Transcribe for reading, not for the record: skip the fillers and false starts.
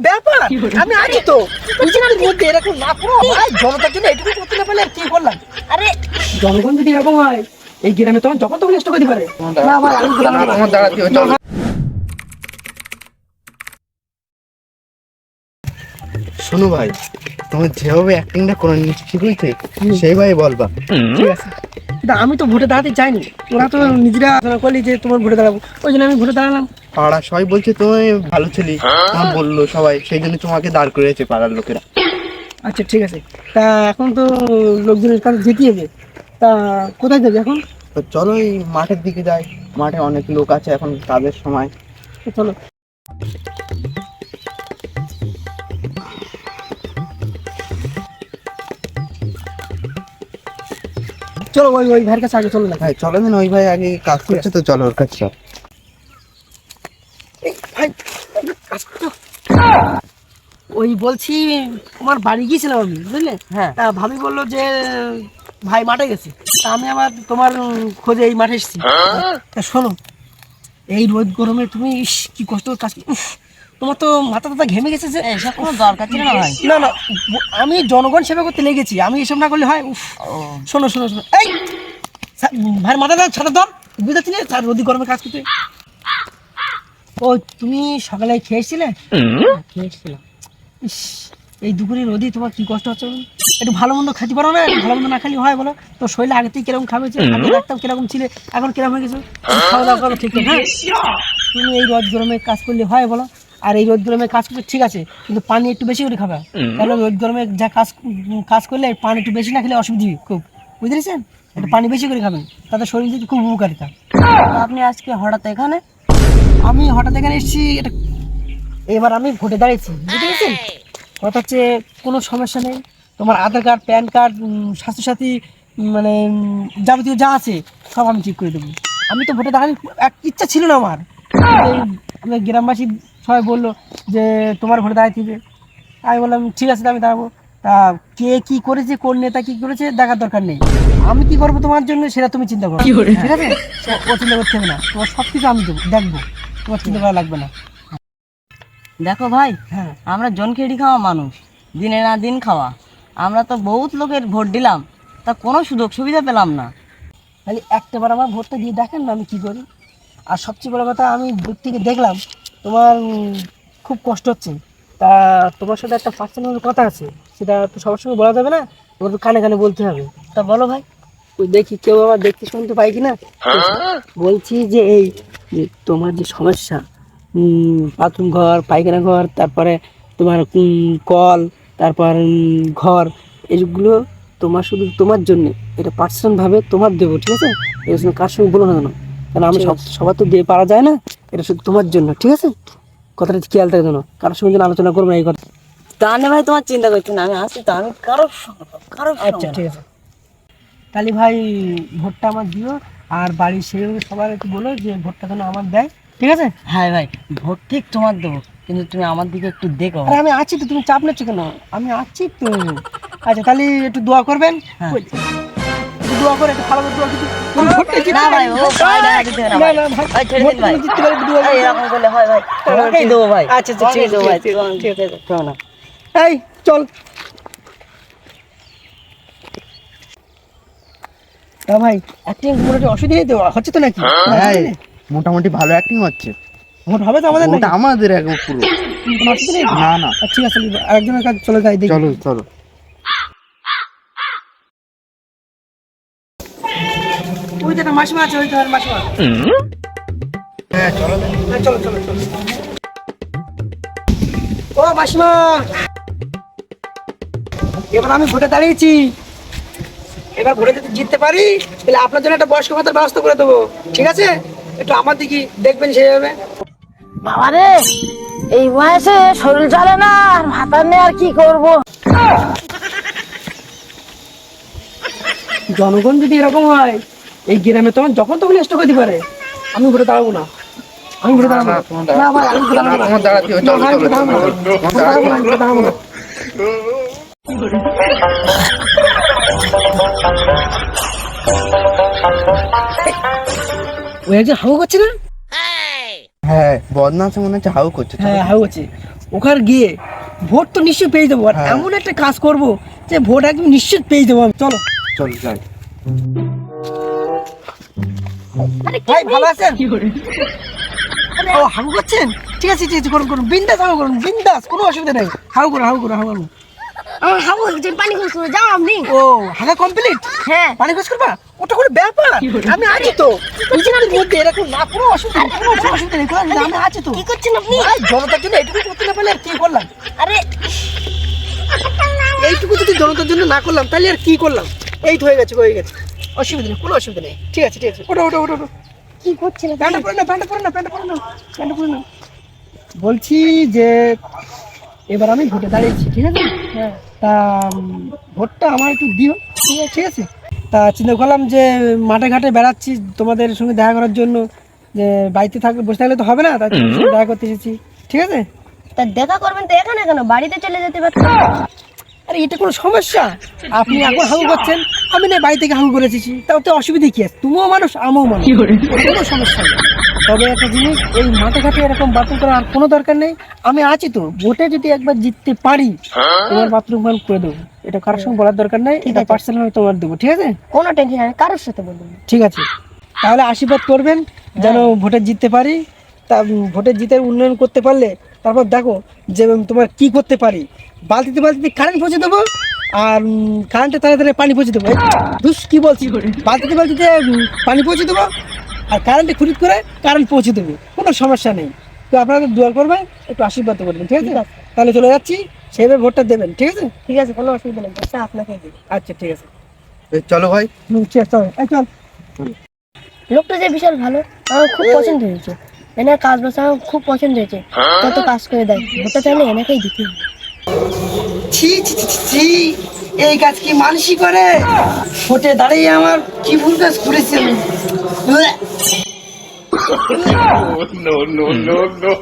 ব্যাপার আমি আছি তো নিজেদের মধ্যে এরকম না করো ভাই, জনতার জন্য এটুকু করতে না পারলে আর কি করলাম। আরে জনগণ যদি এরকম হয় এই গ্রামে তখন যখন তখন স্টক করতে পারে না ভাই। আমার দাঁড়াতে হবে। শোনো ভাই, তোমার যেভাবে অ্যাক্টিংটা করে নিচ্ছি ঠিক হয়েছে, সেইভাবে বলবা। ঠিক আছে, কিন্তু আমি তো ভোটে দাঁড়াতে চাইনি, ওরা তো নিজেরা করলি যে তোমার ভোটে দাঁড়াবো, ওই জন্য আমি ভোটে দাঁড়ালাম। পাড়া সবাই বলছে তুমি ভালো ছেলে, তোমার বললো সবাই, সেই জন্য তোমাকে দাঁড় করিয়েছে পাড়ার লোকেরা। আচ্ছা ঠিক আছে, তা এখন তো লোকজনের কাছে যেতে হবে, তা কোথায় যাবে এখন? তো চলো এই মাঠের দিকে যাই, মাঠে অনেক লোক আছে এখন কাজের সময়। তো চলো। চলো ওই ওই ভাইয়ের কাছে আগে চলো না। ভাই চলো দিন, ওই ভাই আগে কাজ করছে তো চলো ওর কাছে। ভাই কাজ করছো? ওই বলছি তোমার বাড়ি গিয়েছিলাম আমি, বুঝলে? হ্যাঁ, তা ভাবি বললো যে ভাই মাঠে গেছে, তা আমি আবার তোমার খোঁজে এই মাঠে এসেছি। তা শোনো, এই রোদ গরমে তুমি কি কষ্ট কাজ, তোমার তো মাথা টাথা ঘেমে গেছে যে, এসব কোনো দরকার ছিল না ভাই। না না, আমি জনগণ সেবা করতে লেগেছি, আমি এসব না করলে হয়? শোনো শোনো শোনো, এই ভাইয়ের মাথা দাও, ছাতা ধর, বুঝতে পারছি না স্যার রোদি গরমে কাজ করতে। ও তুমি সকালে খেয়েছিলে? খেয়েছিলাম। ইস, এই দুপুরে রোদি তোমার কি কষ্ট হচ্ছে, একটু ভালো মন্দ খেতে পারো না? ভালো মন্দ না খেলে হয় বলো তো? শরীরে আগে থেকে কিরকম খাবে, আগে দেখতাম কিরকম ছিলে, এখন কিরকম হয়ে গেছে। খাওয়া দাওয়া করো ঠিক আছে? হ্যাঁ, তুমি এই রোদ গরমে কাজ করলে হয় বলো? আর এই রোদ গরমে কাজ করতে ঠিক আছে, কিন্তু পানি একটু বেশি করে খাবে, কারণ রোদ গরমে যা কাজ করলে পানি একটু বেশি না খেলে অসুবিধা খুব, বুঝতে পেরেছেন? একটু পানি বেশি করে খাবেন, তাতে শরীর দিকে খুব উপকারিতা। আপনি আজকে হঠাৎ এখানে? আমি হঠাৎ এখানে এসেছি, এটা এবার আমি ভোটে দাঁড়িয়েছি, বুঝতে পেরেছেন? কথা হচ্ছে কোনো সমস্যা নেই, তোমার আধার কার্ড, প্যান কার্ড, স্বাস্থ্যসাথী, মানে যাবতীয় যা আছে সব আমি ঠিক করে দেবো। আমি তো ভোটে দাঁড়ানোর এক ইচ্ছা ছিল না আমার, আমি গ্রামবাসী সবাই বললো যে তোমার ভোটে দাঁড়াইতে হবে, আমি বললাম ঠিক আছে আমি দাঁড়াবো। তা কে কী করেছে, কোন নেতা কী করেছে দেখার দরকার নেই, আমি কি করবো তোমার জন্য সেটা তুমি চিন্তা করো, ঠিক আছে? ও চিন্তা করতে হবে না, তোমার সব কিছু আমি দেবো, দেখবো, তোমার চিন্তা করা লাগবে না। দেখো ভাই, হ্যাঁ, আমরা জনখেড়ি খাওয়া মানুষ, দিনে না দিন খাওয়া, আমরা তো বহুত লোকের ভোট দিলাম, তা কোনো সুযোগ সুবিধা পেলাম না। খালি একটাবার আমার ভোটটা দিয়ে দেখেন না আমি কী করি। আর সবচেয়ে বড় কথা, আমি দূর থেকে দেখলাম তোমার খুব কষ্ট হচ্ছে, তা তোমার সাথে একটা পার্সোনাল কথা আছে, সেটা তো সবার সঙ্গে বলা যাবে না, তোমার তো কানে কানে বলতে হবে। তা বলো ভাই। ওই দেখি কেউ আবার দেখতে শুনতে পাই কিনা। বলছি যে এই যে তোমার যে সমস্যা, বাথরুম ঘর, পায়খানা ঘর, তারপরে তোমার কল, তারপর ঘর, এইগুলো তোমার শুধু তোমার জন্য, এটা পার্সোনালভাবে তোমার দেবো, ঠিক আছে? এর সঙ্গে কার সঙ্গে বলো না কেন, কারণ আমি সবার তো দিয়ে পারা যায় না, এটা শুধু তোমার জন্য, ঠিক আছে? কথাটা খেয়াল থাকে যেন, কারোর সঙ্গে যেন আলোচনা করবো না এই কথা। তাহলে ভাই তোমার চিন্তা করছো না, আমি আসি তো, আমি কারো আচ্ছা ঠিক আছে, তাহলে ভাই ভোটটা আমার দিও, আর বাড়ির সেভাবে সবার একটু বলো যে ভোটটা যেন আমার দেয়, ঠিক আছে? হ্যাঁ ভাই, ভোট ঠিক তোমার দেবো, কিন্তু তুমি আমার দিকে একটু দেখো। আরে আমি আছি তো, তুমি চাপ নিচ্ছ কেন? আমি আছি তো। আচ্ছা তাহলে একটু দোয়া করবেন, একটু দোয়া করে, একটু ভালো করে দোয়া কিছু। না ভাই, ও দিতে না ভাই, ভাই ছেড়ে দিন ভাই, এরকম করলে হয় ভাই, তোমাকেই দেবো ভাই। আচ্ছা আচ্ছা ঠিক আছে ভাই, ঠিক আছে, চল না, এই চল। তা ভাই অ্যাক্টিং মোটামুটি অসুবিধা নেই তো, হচ্ছে তো নাকি? হ্যাঁ মোটামুটি ভালো অ্যাক্টিং হচ্ছে। ভোট হবে তো আমাদের? ওটা আমাদের একদম পুরো। কোনো অসুবিধা নেই? না না, ঠিক আছে, আরেকজনের কাছে চলে যাই, দেখি। চলো চলো। ওই তো একটা মাসিমা আছে, ওই তো মাসিমা। হ্যাঁ চলো। হ্যাঁ, চলো চলো চলো। ও মাসিমা, এবার আমি ভোটে দাঁড়িয়েছি, এবার ভোটে যদি জিততে পারি তাহলে আপনার জন্য একটা বয়স্ক ভাতার ব্যবস্থা করে দেবো, ঠিক আছে? একটু আমার দিকে দেখবেন সেইভাবে। বাবারে, এই বয়সে শরীর চলে না, আর ভাতা নিয়ে আর কি করব? জনগণ যদি এরকম হয় এই গ্রামে তখন যখন তখন স্টক হতে পারে, আমি ভোটে দাঁড়াবো না, আমি ভোটে দাঁড়াবো না। না ভাই, আমি ভোটে দাঁড়াবো না। তোমার দাঁড়াতে হবে, না চলো ভাই, আমি চলো ভোটে দাঁড়াবো না। ভোটে দাঁড়াবো না, আমি ভোটে দাঁড়াবো না। ওই একজন হাগু করছে না? হ্যাঁ বদনামে মনে হচ্ছে হাউ করছে। হ্যাঁ হাউ আছে, ওখানে গিয়ে ভোট তো নিশ্চয়ই পেয়ে যাবো, আর হ্যাঁ। এমন একটা কাজ করব যে ভোট একদম নিশ্চিত পেয়ে যাবো আমি। চলো চল যাই। ভাই ভালো আছেন? ও হাউ করছেন, ঠিক আছে ঠিক আছে, করুন করুন, বিন্দাস হাউ করুন, বিন্দাস, কোনো অসুবিধা নেই, হাউ করুন হাউ করুন হাউ করুন। আমার হাবু পানি খোঁজ করে যাও আপনি। ও হাগা কমপ্লিট, হ্যাঁ পানি খোঁজ করবা, ওটা কোনো ব্যাপার, আমি আছি তো নিজের মধ্যে, এরকম না, কোনো অসুবিধা নেই, কোনো অসুবিধা নেই, আমি আছি তো। কি করছেন আপনি? ভাই, জনতার জন্য এইটুকু করতে না পারলে আর কি করলাম? আরে এইটুকু যদি জনতার জন্য না করলাম তাহলে আর কি করলাম? এই তো হয়ে গেছে হয়ে গেছে, অসুবিধা নেই, কোনো অসুবিধা নেই, ঠিক আছে ঠিক আছে, ওটা ওটা ওটা ওটা, কি করছেন আপনি? প্যান্টটা পরে না, প্যান্টটা পরে না, প্যান্টটা পরে না, প্যান্টটা পরে না। বলছি যে এবার আমি ভোটে দাঁড়িয়েছি, ঠিক আছে? হ্যাঁ, তা ভোটটা আমার একটু দিও, ঠিক আছে? তা চিন্তা করলাম যে মাঠে ঘাটে বেড়াচ্ছি তোমাদের সঙ্গে দেখা করার জন্য, যে বাড়িতে থাকলে বসে থাকলে তো হবে না, তাই তোমাদের সঙ্গে দেখা করতে এসেছি, ঠিক আছে? তা দেখা করবেন তো এখানে কেন, বাড়িতে চলে যেতে পারতেন। আরে এটা কোনো সমস্যা? আপনি এখন হাগু করছেন, আমি না বাড়ি থেকে হাগু করে এসেছি, তাও তো অসুবিধা কি আছে? তুমিও মানুষ আমিও মানুষ, কোনো সমস্যা নেই। তবে একটা জিনিস, এই মাঠে ঘাটে এরকম বাথরুম করার আর কোনো দরকার নেই, আমি আছি তো, ভোটে যদি একবার জিততে পারি তোমার বাথরুম মান করে দেবো, এটা কারোর সঙ্গে বলার দরকার নেই, এটা পার্সোনাল আমি তোমার দেবো, ঠিক আছে? কোনো টেনশন নেই, কারোর সাথে বলবেন না। ঠিক আছে, তাহলে আশীর্বাদ করবেন যেন ভোটে জিততে পারি। তা ভোটে জিতে উন্নয়ন করতে পারলে তারপর দেখো যে তোমার কি করতে পারি। বালতিতে বালতিতে কারেন্ট পৌঁছে দেবো, আর কারেন্টে তাড়াতাড়ি তাড়াতাড়ি পানি পৌঁছে দেবো। দুস কি বলছি, বালতিতে বালতিতে পানি পৌঁছে দেবো, আর কারেন্টে খুরিদ করে কারেন্ট পৌঁছে দেবো, কোনো সমস্যা নেই। তো আপনাদের দোয়া করবেন, একটু আশীর্বাদ করবেন, ঠিক আছে? তাহলে চলে যাচ্ছি, সেইভাবে ভোটটা দেবেন, ঠিক আছে? ঠিক আছে, কোনো অসুবিধা নেই, ভোটটা আপনাকে দিই। আচ্ছা ঠিক আছে, এই চলো ভাই। চল এই চল। লোকটা যে বিশাল ভালো, আমার খুব পছন্দ হয়েছে, এনার কাজ বাজ আমার খুব পছন্দ হয়েছে, কত কাজ করে দেয়, ভোটটা চাইলে এনাকেই দিতে হবে। ছি ছি ছি ছি ছি, এই কাজ কি মানুষই করে? ভোটে দাঁড়িয়ে আমার কি ভুল কাজ করেছে আমি? no, no, no, no.